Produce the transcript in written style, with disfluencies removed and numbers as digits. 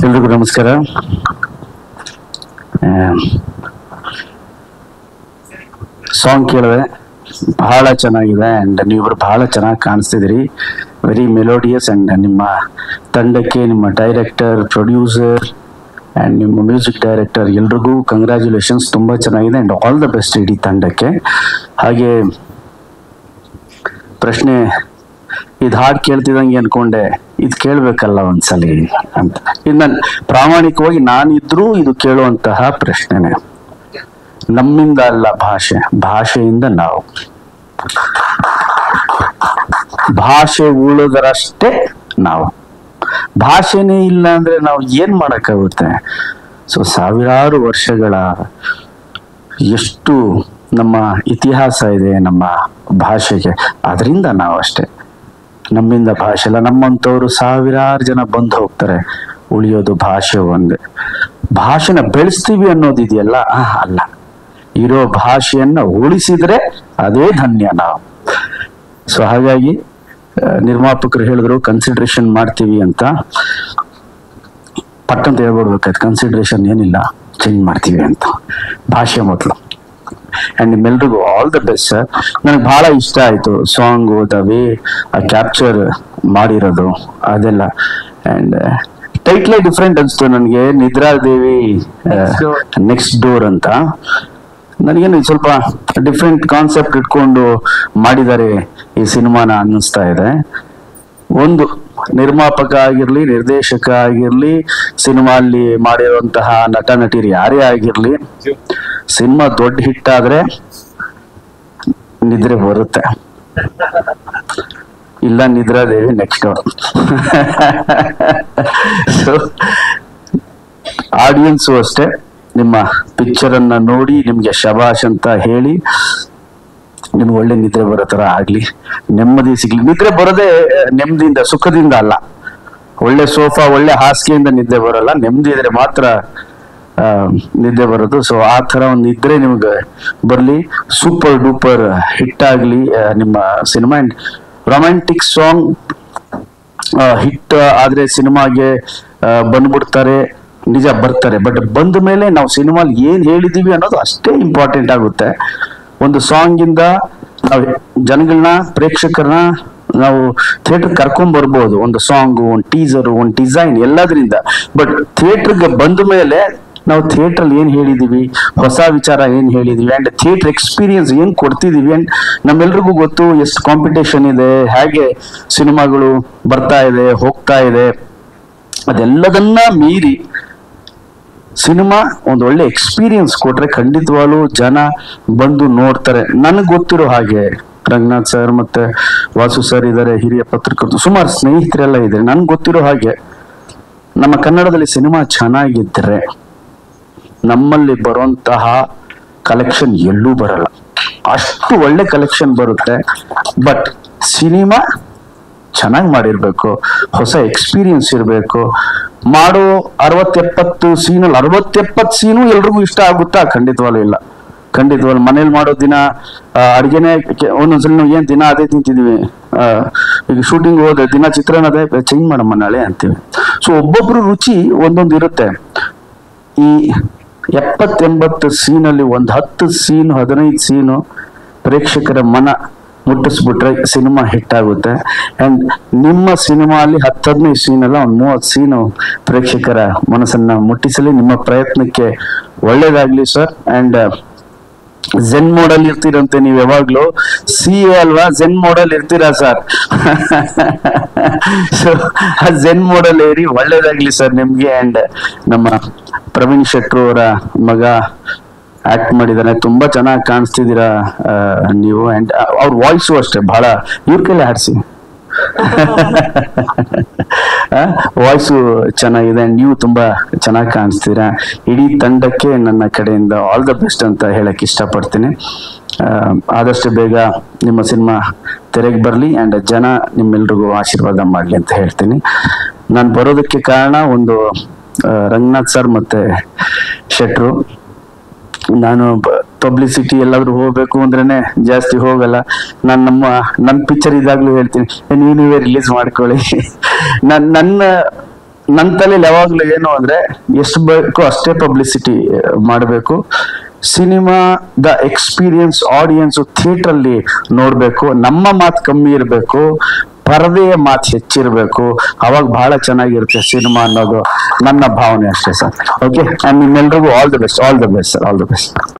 ಎಲ್ರಿಗೂ ನಮಸ್ಕಾರ. ಸಾಂಗ್ ಕೇಳಿದೆ, ಬಹಳ ಚೆನ್ನಾಗಿದೆ ಅಂಡ್ ನೀವಿಬ್ರು ಬಹಳ ಚೆನ್ನಾಗಿ ಕಾಣಿಸ್ತಿದ್ದೀರಿ. ವೆರಿ ಮೆಲೋಡಿಯಸ್ ಅಂಡ್ ನಿಮ್ಮ ತಂಡಕ್ಕೆ, ನಿಮ್ಮ ಡೈರೆಕ್ಟರ್, ಪ್ರೊಡ್ಯೂಸರ್ ಅಂಡ್ ನಿಮ್ಮ ಮ್ಯೂಸಿಕ್ ಡೈರೆಕ್ಟರ್ ಎಲ್ರಿಗೂ ಕಂಗ್ರ್ಯಾಚುಲೇಷನ್ಸ್. ತುಂಬ ಚೆನ್ನಾಗಿದೆ ಅಂಡ್ ಆಲ್ ದ ಬೆಸ್ಟ್ ಇಡೀ ತಂಡಕ್ಕೆ. ಹಾಗೆ ಪ್ರಶ್ನೆ, ಇದು ಹಾಡು ಕೇಳ್ತಿದಂಗೆ ಅನ್ಕೊಂಡೆ ಇದು ಕೇಳ್ಬೇಕಲ್ಲ ಒಂದ್ಸಲಿ ಅಂತ. ಇದು ನಾನು ಪ್ರಾಮಾಣಿಕವಾಗಿ ನಾನಿದ್ರೂ ಇದು ಕೇಳುವಂತಹ ಪ್ರಶ್ನೆನೆ. ನಮ್ಮಿಂದ ಅಲ್ಲ ಭಾಷೆ, ಭಾಷೆಯಿಂದ ನಾವು. ಭಾಷೆ ಉಳಿದರಷ್ಟೇ ನಾವು. ಭಾಷೆನೇ ಇಲ್ಲ ಅಂದ್ರೆ ನಾವು ಏನ್ ಮಾಡಕ್ಕಾಗುತ್ತೆ? ಸೊ ಸಾವಿರಾರು ವರ್ಷಗಳ ಎಷ್ಟು ನಮ್ಮ ಇತಿಹಾಸ ಇದೆ ನಮ್ಮ ಭಾಷೆಗೆ, ಅದರಿಂದ ನಾವು ಅಷ್ಟೇ. ನಮ್ಮಿಂದ ಭಾಷೆ ಇಲ್ಲ. ನಮ್ಮಂಥವ್ರು ಸಾವಿರಾರು ಜನ ಬಂದು ಹೋಗ್ತಾರೆ, ಉಳಿಯೋದು ಭಾಷೆ ಒಂದೇ. ಭಾಷೆನ ಬೆಳೆಸ್ತೀವಿ ಅನ್ನೋದಿದೆಯಲ್ಲ, ಅಲ್ಲ. ಇರೋ ಭಾಷೆಯನ್ನ ಉಳಿಸಿದ್ರೆ ಅದೇ ಧನ್ಯ ನಾವು. ಸೊ ಹಾಗಾಗಿ ನಿರ್ಮಾಪಕರು ಹೇಳಿದ್ರು ಕನ್ಸಿಡ್ರೇಷನ್ ಮಾಡ್ತೀವಿ ಅಂತ. ಪಟ್ಟಂತ ಹೇಳ್ಬಿಡ್ಬೇಕಾಯ್ತು, ಕನ್ಸಿಡ್ರೇಷನ್ ಏನಿಲ್ಲ, ಚೇಂಜ್ ಮಾಡ್ತೀವಿ ಅಂತ. ಭಾಷೆ ಮೊದಲು. ಅಂಡ್ ನಿಮ್ಮೆಲ್ರಿಗೂ ಆಲ್ ದ ಬೆಸ್ಟ್ ಸರ್. ನನಗೆ ಬಹಳ ಇಷ್ಟ ಆಯ್ತು ಸಾಂಗ್, ದ ವೇ ಕ್ಯಾಪ್ಚರ್ ಮಾಡಿರೋದು ಅದೆಲ್ಲ. ಅಂಡ್ ಟೈಟ್ಲೇ ಡಿಫ್ರೆಂಟ್ ಅನ್ಸ್ತು ನನಗೆ, ನಿದ್ರಾದೇವಿ ನೆಕ್ಸ್ಟ್ ಡೋರ್ ಅಂತ. ನನಗೇನು ಸ್ವಲ್ಪ ಡಿಫ್ರೆಂಟ್ ಕಾನ್ಸೆಪ್ಟ್ ಇಟ್ಕೊಂಡು ಮಾಡಿದ್ದಾರೆ ಈ ಸಿನಿಮಾನ ಅನ್ನಿಸ್ತಾ ಇದೆ. ಒಂದು ನಿರ್ಮಾಪಕ ಆಗಿರ್ಲಿ, ನಿರ್ದೇಶಕ ಆಗಿರ್ಲಿ, ಸಿನಿಮಾ ಅಲ್ಲಿ ಮಾಡಿರುವಂತಹ ನಟ ನಟಿಯರು ಯಾರೇ ಆಗಿರ್ಲಿ, ಸಿನಿಮಾ ದೊಡ್ಡ ಹಿಟ್ ಆದ್ರೆ ನಿದ್ರೆ ಬರುತ್ತೆ. ಇಲ್ಲ ನಿದ್ರಾದೇವಿ ನೆಕ್ಸ್ಟ್ ಡೋರ್. ಸೊ ಆಡಿಯನ್ಸು ಅಷ್ಟೇ, ನಿಮ್ಮ ಪಿಕ್ಚರ್ ಅನ್ನ ನೋಡಿ ನಿಮ್ಗೆ ಶಬಾಷ್ ಅಂತ ಹೇಳಿ ನಿಮ್ಗೆ ಒಳ್ಳೆ ನಿದ್ರೆ ಬರೋ ತರ ಆಗ್ಲಿ, ನೆಮ್ಮದಿ ಸಿಗ್ಲಿ. ನಿದ್ರೆ ಬರೋದೇ ನೆಮ್ಮದಿಯಿಂದ, ಸುಖದಿಂದ ಅಲ್ಲ. ಒಳ್ಳೆ ಸೋಫಾ, ಒಳ್ಳೆ ಹಾಸಿಗೆಯಿಂದ ನಿದ್ದೆ ಬರಲ್ಲ, ನೆಮ್ಮದಿ ಇದ್ರೆ ಮಾತ್ರ ನಿದ್ದೆ ಬರೋದು. ಸೊ ಆ ತರ ಒಂದು ನಿದ್ರೆ ನಿಮ್ಗೆ ಬರ್ಲಿ, ಸೂಪರ್ ಡೂಪರ್ ಹಿಟ್ ಆಗ್ಲಿ ನಿಮ್ಮ cinema. And romantic song hit ಆದ್ರೆ ಸಿನಿಮಾಗೆ ಬಂದ್ಬಿಡ್ತಾರೆ, ನಿಜ ಬರ್ತಾರೆ. ಬಟ್ ಬಂದ ಮೇಲೆ ನಾವು ಸಿನಿಮಾಲ್ ಏನ್ ಹೇಳಿದೀವಿ ಅನ್ನೋದು ಅಷ್ಟೇ ಇಂಪಾರ್ಟೆಂಟ್ ಆಗುತ್ತೆ. ಒಂದು ಸಾಂಗ್ ಇಂದ ನಾವು ಜನಗಳನ್ನ, ಪ್ರೇಕ್ಷಕರನ್ನ ನಾವು ಥಿಯೇಟರ್ ಕರ್ಕೊಂಡ್ ಬರ್ಬೋದು. ಒಂದು ಸಾಂಗು, ಒಂದು ಟೀಸರು, ಒಂದು ಡಿಸೈನ್, ಎಲ್ಲದ್ರಿಂದ. ಬಟ್ ಥಿಯೇಟರ್ಗೆ ಬಂದ ಮೇಲೆ ನಾವು ಥಿಯೇಟರ್ ಅಲ್ಲಿ ಏನ್ ಹೇಳಿದೀವಿ, ಹೊಸ ವಿಚಾರ ಏನ್ ಹೇಳಿದೀವಿ, ಅಂಡ್ ಥಿಯೇಟರ್ ಎಕ್ಸ್ಪೀರಿಯನ್ಸ್ ಏನ್ ಕೊಡ್ತಿದೀವಿ. ಅಂಡ್ ನಮ್ಮೆಲ್ರಿಗೂ ಗೊತ್ತು ಎಷ್ಟು ಕಾಂಪಿಟೇಷನ್ ಇದೆ, ಹೇಗೆ ಸಿನಿಮಾಗಳು ಬರ್ತಾ ಇದೆ, ಹೋಗ್ತಾ ಇದೆ. ಅದೆಲ್ಲದನ್ನ ಮೀರಿ ಸಿನಿಮಾ ಒಂದು ಒಳ್ಳೆ ಎಕ್ಸ್ಪೀರಿಯನ್ಸ್ ಕೊಟ್ರೆ ಖಂಡಿತವಾಗ್ಲೂ ಜನ ಬಂದು ನೋಡ್ತಾರೆ. ನನಗೆ ಗೊತ್ತಿರೋ ಹಾಗೆ ರಂಗನಾಥ್ ಸರ್ ಮತ್ತೆ ವಾಸು ಸರ್ ಇದ್ದಾರೆ, ಹಿರಿಯ ಪತ್ರಕರ್ತರು, ಸುಮಾರು ಸ್ನೇಹಿತರೆಲ್ಲ ಇದ್ದಾರೆ. ನನ್ಗೆ ಗೊತ್ತಿರೋ ಹಾಗೆ ನಮ್ಮ ಕನ್ನಡದಲ್ಲಿ ಸಿನಿಮಾ ಚೆನ್ನಾಗಿದ್ರೆ ನಮ್ಮಲ್ಲಿ ಬರುವಂತಹ ಕಲೆಕ್ಷನ್ ಎಲ್ಲೂ ಬರಲ್ಲ. ಅಷ್ಟು ಒಳ್ಳೆ ಕಲೆಕ್ಷನ್ ಬರುತ್ತೆ. ಬಟ್ ಸಿನಿಮಾ ಚೆನ್ನಾಗಿ ಮಾಡಿರ್ಬೇಕು, ಹೊಸ ಎಕ್ಸ್ಪೀರಿಯನ್ಸ್ ಇರಬೇಕು. ಮಾಡೋ 60-70 ಸೀನಲ್ಲಿ 60-70 ಸೀನು ಎಲ್ರಿಗೂ ಇಷ್ಟ ಆಗುತ್ತಾ? ಖಂಡಿತವಾಗ್ಲೂ ಇಲ್ಲ. ಖಂಡಿತವಾಗ್ಲೂ ಮನೇಲಿ ಮಾಡೋ ದಿನ ಅಡ್ಗೆನೆ ಒಂದೊಂದ್ಸಲ ನಾವು ಏನ್ ದಿನ ಅದೇ ತಿಂತಿದೀವಿ, ಈಗ ಶೂಟಿಂಗ್ ಹೋದ್ರೆ ದಿನ ಚಿತ್ರಾನ್ನ ಅದೇ, ಚೇಂಜ್ ಮಾಡಮ್ಮ ನಾಳೆ ಅಂತೀವಿ. ಸೊ ಒಬ್ಬೊಬ್ರು ರುಚಿ ಒಂದೊಂದು ಇರುತ್ತೆ. ಈ 70-80 ಸೀನಲ್ಲಿ ಒಂದು 10 ಸೀನು, 15 ಸೀನು ಪ್ರೇಕ್ಷಕರ ಮನ ಮುಟ್ಟಿಸ್ಬಿಟ್ರೆ ಸಿನಿಮಾ ಹಿಟ್ ಆಗುತ್ತೆ. ಅಂಡ್ ನಿಮ್ಮ ಸಿನಿಮಾ ಅಲ್ಲಿ 10-15 ಸೀನ್ ಅಲ್ಲ, ಒಂದು 30 ಸೀನು ಪ್ರೇಕ್ಷಕರ ಮನಸ್ಸನ್ನ ಮುಟ್ಟಿಸಲಿ. ನಿಮ್ಮ ಪ್ರಯತ್ನಕ್ಕೆ ಒಳ್ಳೇದಾಗ್ಲಿ ಸರ್. ಅಂಡ್ ಝೆನ್ ಮೋಡಲ್ ಇರ್ತೀರಂತೆ ನೀವು ಯಾವಾಗ್ಲೂ. CA ಅಲ್ವಾ, ಝೆನ್ ಮೋಡಲ್ ಇರ್ತೀರಾ ಸರ್? ಸೊ ಆ ಝೆನ್ ಮೋಡಲ್ ಏರಿ ಒಳ್ಳೇದಾಗ್ಲಿ ಸರ್ ನಿಮ್ಗೆ. ಅಂಡ್ ನಮ್ಮ ಪ್ರವೀಣ್ ಶೆಟ್ರು ಅವರ ಮಗ ಆಕ್ಟ್ ಮಾಡಿದಾರೆ, ತುಂಬಾ ಚೆನ್ನಾಗಿ ಕಾಣಿಸ್ತಿದ್ದೀರಾ ನೀವು. ಅಂಡ್ ಅವ್ರ ವಾಯ್ಸು ಅಷ್ಟೇ ಬಹಳ, ಇವ್ರ ಕೈಲಿ ಹಾಡ್ಸಿ. ವಾಯ್ಸು ಚೆನ್ನಾಗಿದೆ ಅಂಡ್ ನೀವು ತುಂಬಾ ಚೆನ್ನಾಗಿ ಕಾಣಿಸ್ತೀರಾ. ಇಡೀ ತಂಡಕ್ಕೆ ನನ್ನ ಕಡೆಯಿಂದ ಆಲ್ ದ ಬೆಸ್ಟ್ ಅಂತ ಹೇಳಕ್ ಇಷ್ಟಪಡ್ತೀನಿ. ಆದಷ್ಟು ಬೇಗ ನಿಮ್ಮ ಸಿನಿಮಾ ತೆರೆಗೆ ಬರಲಿ ಅಂಡ್ ಜನ ನಿಮ್ಮೆಲ್ರಿಗೂ ಆಶೀರ್ವಾದ ಮಾಡ್ಲಿ ಅಂತ ಹೇಳ್ತೀನಿ. ನಾನು ಬರೋದಕ್ಕೆ ಕಾರಣ ಒಂದು ರಂಗನಾಥ್ ಸರ್ ಮತ್ತೆ ಶೆಟ್ರು. ನಾನು ಪಬ್ಲಿಸಿಟಿ ಎಲ್ಲಾದ್ರೂ ಹೋಗ್ಬೇಕು ಅಂದ್ರೇನೆ ಜಾಸ್ತಿ ಹೋಗಲ್ಲ. ನಾನು ನನ್ನ ಪಿಕ್ಚರ್ ಇದಾಗ್ಲೂ ಹೇಳ್ತೀನಿ, ನೀವೇ ರಿಲೀಸ್ ಮಾಡ್ಕೊಳ್ಳಿ. ನನ್ನ ನನ್ನ ತಲೆಯಲ್ಲಿ ಯಾವಾಗ್ಲೂ ಏನು ಅಂದ್ರೆ ಎಷ್ಟು ಬೇಕೋ ಅಷ್ಟೇ ಪಬ್ಲಿಸಿಟಿ ಮಾಡಬೇಕು. ಸಿನಿಮಾದ ಎಕ್ಸ್ಪೀರಿಯನ್ಸ್ ಆಡಿಯನ್ಸ್ ಥಿಯೇಟರ್ ಅಲ್ಲಿ ನೋಡ್ಬೇಕು. ನಮ್ಮ ಮಾತು ಕಮ್ಮಿ ಇರಬೇಕು, ಪರದೆಯ ಮಾತು ಹೆಚ್ಚಿರ್ಬೇಕು. ಅವಾಗ ಬಹಳ ಚೆನ್ನಾಗಿರುತ್ತೆ ಸಿನಿಮಾ ಅನ್ನೋದು ನನ್ನ ಭಾವನೆ ಅಷ್ಟೇ ಸರ್. ಓಕೆ, ನಿಮ್ಮೆಲ್ರಿಗೂ all the best, all the best sir, all the best.